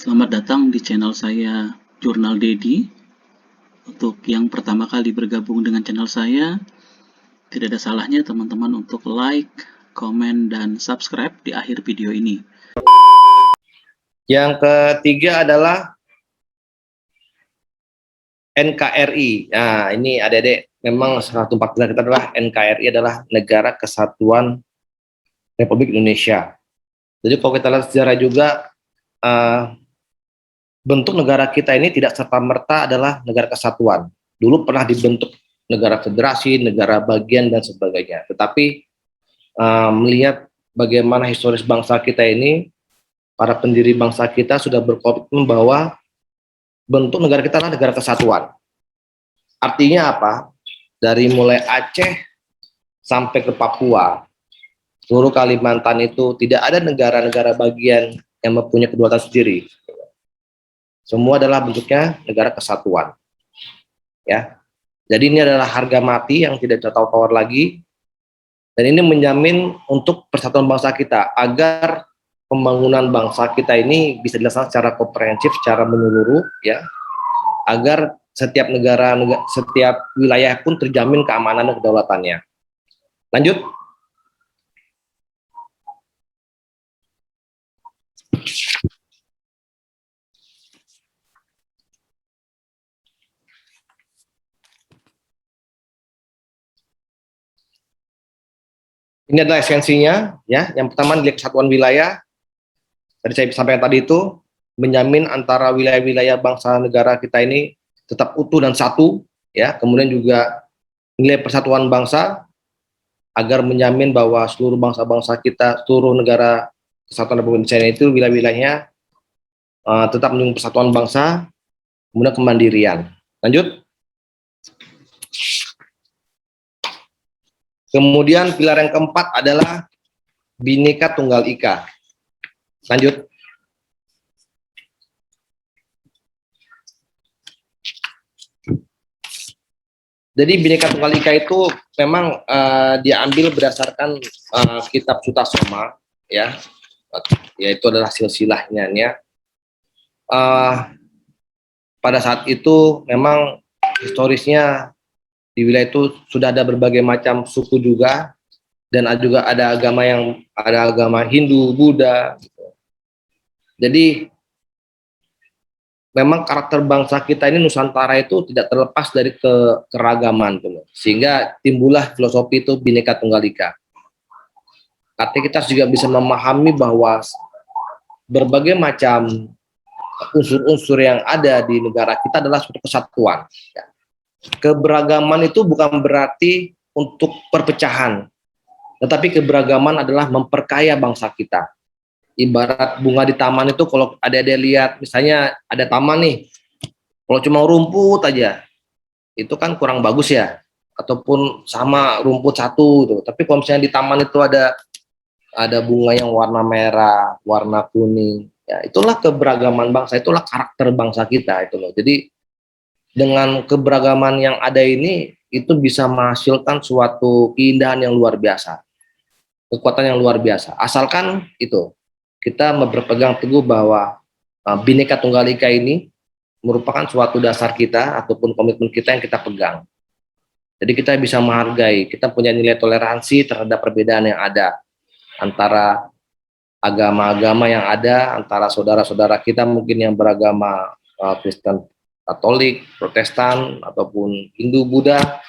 Selamat datang di channel saya, Jurnal Dedi. Untuk yang pertama kali bergabung dengan channel saya, tidak ada salahnya teman-teman untuk like, komen, dan subscribe di akhir video ini. Yang ketiga adalah NKRI. Nah, ini adik-adik, memang salah satu pilar kita adalah NKRI adalah Negara Kesatuan Republik Indonesia. Jadi kalau kita lihat sejarah juga, bentuk negara kita ini tidak serta-merta adalah negara kesatuan. Dulu pernah dibentuk negara federasi, negara bagian, dan sebagainya. Tetapi melihat bagaimana historis bangsa kita ini, para pendiri bangsa kita sudah berkomitmen bahwa bentuk negara kita adalah negara kesatuan. Artinya apa? Dari mulai Aceh sampai ke Papua, seluruh Kalimantan itu tidak ada negara-negara bagian yang mempunyai kedaulatan sendiri. Semua adalah bentuknya negara kesatuan. Ya. Jadi ini adalah harga mati yang tidak bisa tawar lagi. Dan ini menjamin untuk persatuan bangsa kita agar pembangunan bangsa kita ini bisa dilaksanakan secara komprehensif, secara menyeluruh, ya, agar setiap negara, setiap wilayah pun terjamin keamanan dan kedaulatannya. Lanjut. Ini adalah esensinya, ya. Yang pertama nilai kesatuan wilayah. Tadi saya sampaikan tadi itu menjamin antara wilayah-wilayah bangsa negara kita ini tetap utuh dan satu, ya. Kemudian juga nilai persatuan bangsa agar menjamin bahwa seluruh bangsa-bangsa kita, seluruh negara Kesatuan Republik Indonesia itu wilayah-wilayahnya tetap mendukung persatuan bangsa, kemudian kemandirian. Lanjut. Kemudian pilar yang keempat adalah Bhinneka Tunggal Ika. Lanjut. Jadi Bhinneka Tunggal Ika itu memang diambil berdasarkan kitab Sutasoma, ya, yaitu adalah silsilahnya. Pada saat itu memang historisnya di wilayah itu sudah ada berbagai macam suku juga, dan juga ada agama Hindu, Buddha. Gitu. Jadi memang karakter bangsa kita ini Nusantara itu tidak terlepas dari keragaman, sehingga timbullah filosofi itu Bhinneka Tunggal Ika. Artinya kita juga bisa memahami bahwa berbagai macam unsur-unsur yang ada di negara kita adalah suatu kesatuan. Ya. Keberagaman itu bukan berarti untuk perpecahan, tetapi keberagaman adalah memperkaya bangsa kita. Ibarat bunga di taman itu, kalau ada lihat, misalnya ada taman nih, kalau cuma rumput aja, itu kan kurang bagus ya, ataupun sama rumput satu, gitu. Tapi kalau misalnya di taman itu ada bunga yang warna merah, warna kuning, ya itulah keberagaman bangsa, itulah karakter bangsa kita itu loh. Jadi dengan keberagaman yang ada ini, itu bisa menghasilkan suatu keindahan yang luar biasa, kekuatan yang luar biasa. Asalkan itu kita berpegang teguh bahwa Bhinneka Tunggal Ika ini merupakan suatu dasar kita ataupun komitmen kita yang kita pegang. Jadi kita bisa menghargai, kita punya nilai toleransi terhadap perbedaan yang ada antara agama-agama yang ada, antara saudara-saudara kita mungkin yang beragama Kristen, Katolik, Protestan, ataupun Hindu, Buddha.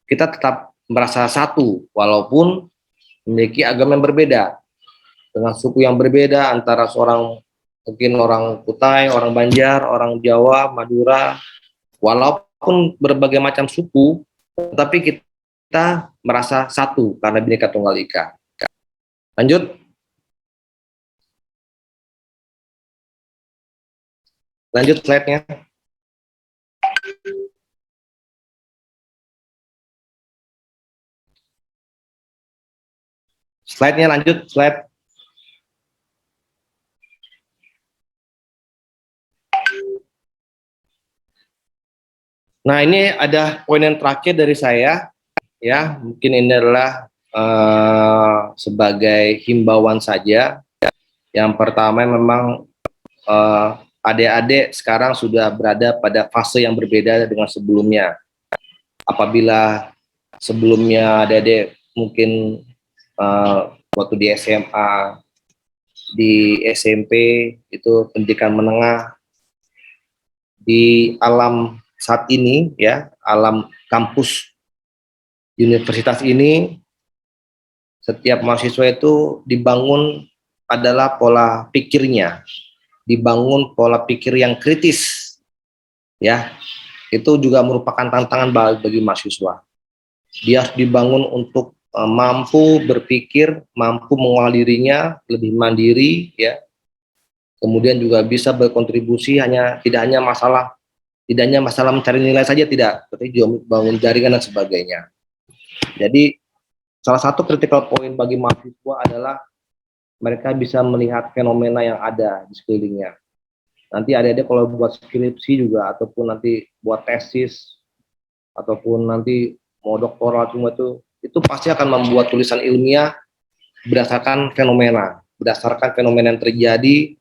Kita tetap merasa satu walaupun memiliki agama yang berbeda, dengan suku yang berbeda, antara seorang mungkin orang Kutai, orang Banjar, orang Jawa, Madura, walaupun berbagai macam suku, tetapi kita merasa satu karena Bhinneka Tunggal Ika. Lanjut. Lanjut slide-nya. Slide-nya lanjut, slide. Nah, ini ada poin yang terakhir dari saya, ya. Mungkin ini adalah sebagai himbauan saja. Yang pertama memang adik-adik sekarang sudah berada pada fase yang berbeda dengan sebelumnya. Apabila sebelumnya adik-adik mungkin waktu di SMA, di SMP itu pendidikan menengah, di alam saat ini ya, alam kampus universitas ini, setiap mahasiswa itu dibangun adalah pola pikirnya, dibangun pola pikir yang kritis, ya. Itu juga merupakan tantangan bagi mahasiswa. Dia harus dibangun untuk mampu berpikir, mampu mengolah dirinya lebih mandiri, ya. Kemudian juga bisa berkontribusi tidak hanya masalah mencari nilai saja, tidak, tapi juga bangun jaringan dan sebagainya. Jadi salah satu critical point bagi mahasiswa adalah mereka bisa melihat fenomena yang ada di sekelilingnya. Nanti adik-adik kalau buat skripsi juga, ataupun nanti buat tesis, ataupun nanti mau doktoral, semua itu pasti akan membuat tulisan ilmiah berdasarkan fenomena yang terjadi,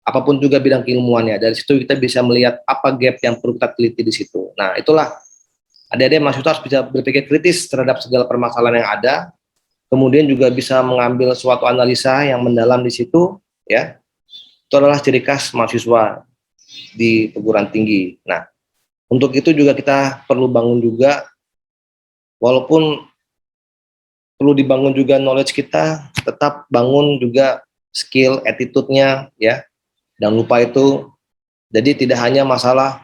apapun juga bidang keilmuannya. Dari situ kita bisa melihat apa gap yang perlu kita teliti di situ. Nah, itulah adik-adik mahasiswa harus bisa berpikir kritis terhadap segala permasalahan yang ada, kemudian juga bisa mengambil suatu analisa yang mendalam di situ, ya. Itu adalah ciri khas mahasiswa di perguruan tinggi. Nah, untuk itu juga kita perlu bangun juga, walaupun perlu dibangun juga knowledge kita, tetap bangun juga skill, attitude-nya, ya. Jangan lupa itu. Jadi tidak hanya masalah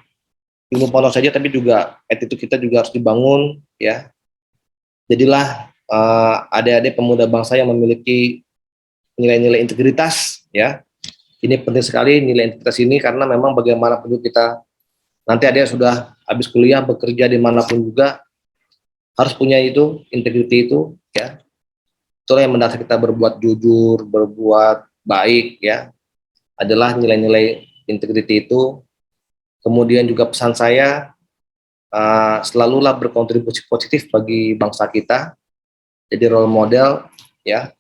ilmu pengetahuan saja, tapi juga attitude kita juga harus dibangun, ya. Jadilah adik-adik pemuda bangsa yang memiliki nilai-nilai integritas, ya. Ini penting sekali nilai integritas ini, karena memang bagaimanapun kita nanti adik sudah habis kuliah bekerja dimanapun juga harus punya itu, integriti itu, ya. Itulah yang mendasar kita berbuat jujur, berbuat baik, ya. Adalah nilai-nilai integriti itu. Kemudian juga pesan saya, selalulah berkontribusi positif bagi bangsa kita, jadi role model, ya.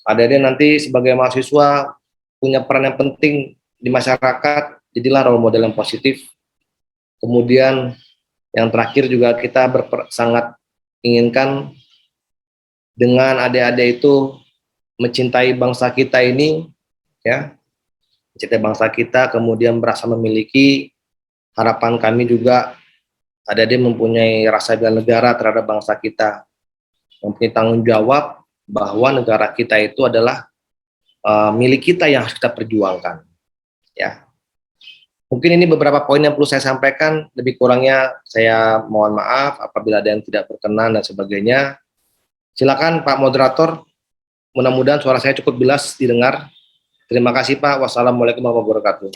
Adik-adik nanti sebagai mahasiswa punya peran yang penting di masyarakat, jadilah role model yang positif. Kemudian yang terakhir juga kita sangat inginkan dengan adik-adik itu mencintai bangsa kita ini, ya, mencintai bangsa kita, kemudian merasa memiliki. Harapan kami juga adik-adik mempunyai rasa bela negara terhadap bangsa kita, mempunyai tanggung jawab bahwa negara kita itu adalah milik kita yang harus kita perjuangkan, ya. Mungkin ini beberapa poin yang perlu saya sampaikan, lebih kurangnya saya mohon maaf apabila ada yang tidak berkenan dan sebagainya. Silakan Pak Moderator, mudah-mudahan suara saya cukup jelas didengar. Terima kasih Pak. Wassalamualaikum warahmatullahi wabarakatuh.